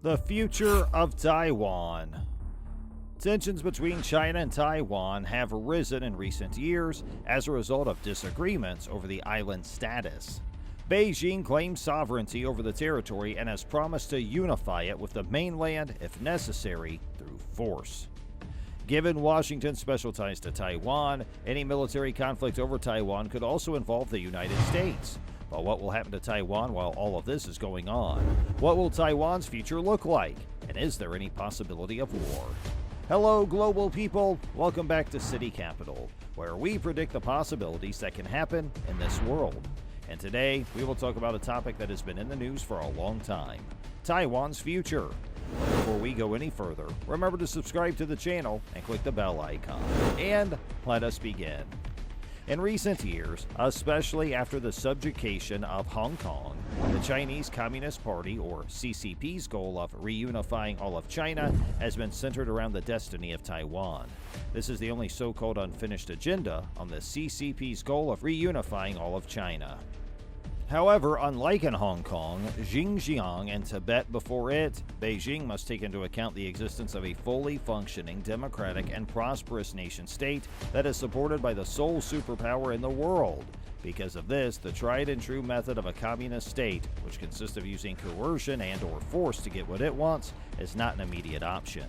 The future of Taiwan. Tensions between China and Taiwan have risen in recent years as a result of disagreements over the island's status. Beijing claims sovereignty over the territory and has promised to unify it with the mainland if necessary through force. Given Washington's special ties to Taiwan, any military conflict over Taiwan could also involve the United States. But what will happen to Taiwan while all of this is going on? What will Taiwan's future look like? And is there any possibility of war? Hello, global people. Welcome back to City Capital, where we predict the possibilities that can happen in this world. And today, we will talk about a topic that has been in the news for a long time: Taiwan's future. Before we go any further, remember to subscribe to the channel and click the bell icon. And let us begin. In recent years, especially after the subjugation of Hong Kong, the Chinese Communist Party, or CCP's goal of reunifying all of China has been centered around the destiny of Taiwan. This is the only so-called unfinished agenda on the CCP's goal of reunifying all of China. However, unlike in Hong Kong, Xinjiang, and Tibet before it, Beijing must take into account the existence of a fully functioning, democratic, and prosperous nation-state that is supported by the sole superpower in the world. Because of this, the tried-and-true method of a communist state, which consists of using coercion and/or force to get what it wants, is not an immediate option.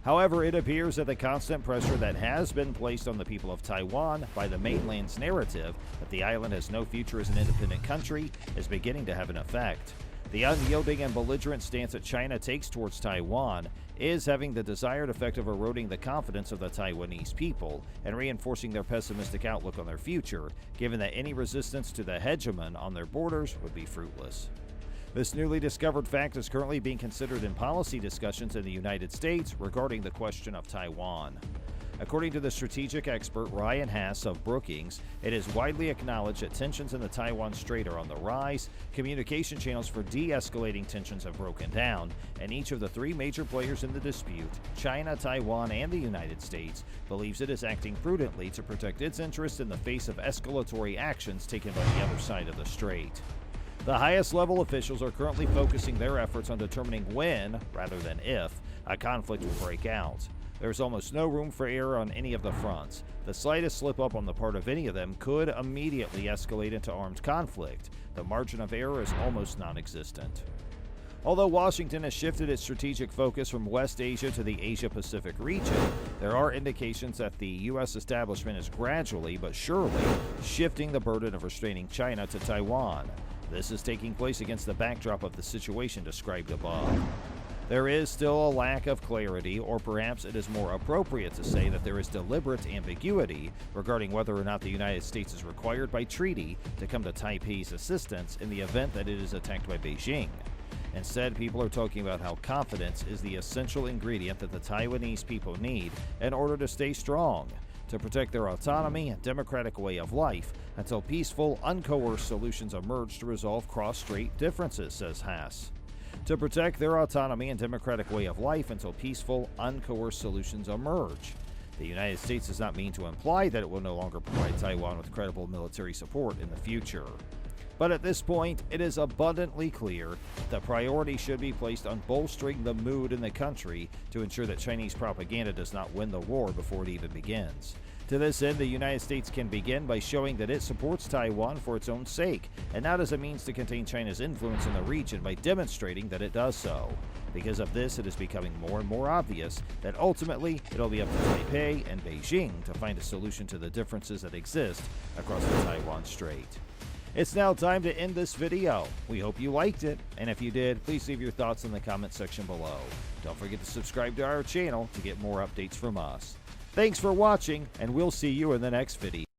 However, it appears that the constant pressure that has been placed on the people of Taiwan by the mainland's narrative that the island has no future as an independent country is beginning to have an effect. The unyielding and belligerent stance that China takes towards Taiwan is having the desired effect of eroding the confidence of the Taiwanese people and reinforcing their pessimistic outlook on their future, given that any resistance to the hegemon on their borders would be fruitless. This newly discovered fact is currently being considered in policy discussions in the United States regarding the question of Taiwan. According to the strategic expert Ryan Hass of Brookings, it is widely acknowledged that tensions in the Taiwan Strait are on the rise, communication channels for de-escalating tensions have broken down, and each of the three major players in the dispute, China, Taiwan, and the United States, believes it is acting prudently to protect its interests in the face of escalatory actions taken by the other side of the strait. The highest level officials are currently focusing their efforts on determining when, rather than if, a conflict will break out. There's almost no room for error on any of the fronts. The slightest slip-up on the part of any of them could immediately escalate into armed conflict. The margin of error is almost non-existent. Although Washington has shifted its strategic focus from West Asia to the Asia-Pacific region, there are indications that the U.S. establishment is gradually but surely shifting the burden of restraining China to Taiwan. This is taking place against the backdrop of the situation described above. There is still a lack of clarity, or perhaps it is more appropriate to say that there is deliberate ambiguity regarding whether or not the United States is required by treaty to come to Taipei's assistance in the event that it is attacked by Beijing. Instead, people are talking about how confidence is the essential ingredient that the Taiwanese people need in order to stay strong, to protect their autonomy and democratic way of life until peaceful, uncoerced solutions emerge to resolve cross-strait differences, says Hass. To protect their autonomy and democratic way of life until peaceful, uncoerced solutions emerge. The United States does not mean to imply that it will no longer provide Taiwan with credible military support in the future. But at this point, it is abundantly clear that priority should be placed on bolstering the mood in the country to ensure that Chinese propaganda does not win the war before it even begins. To this end, the United States can begin by showing that it supports Taiwan for its own sake, and not as a means to contain China's influence in the region by demonstrating that it does so. Because of this, it is becoming more and more obvious that ultimately it'll be up to Taipei and Beijing to find a solution to the differences that exist across the Taiwan Strait. It's now time to end this video. We hope you liked it, and if you did, please leave your thoughts in the comment section below. Don't forget to subscribe to our channel to get more updates from us. Thanks for watching, and we'll see you in the next video.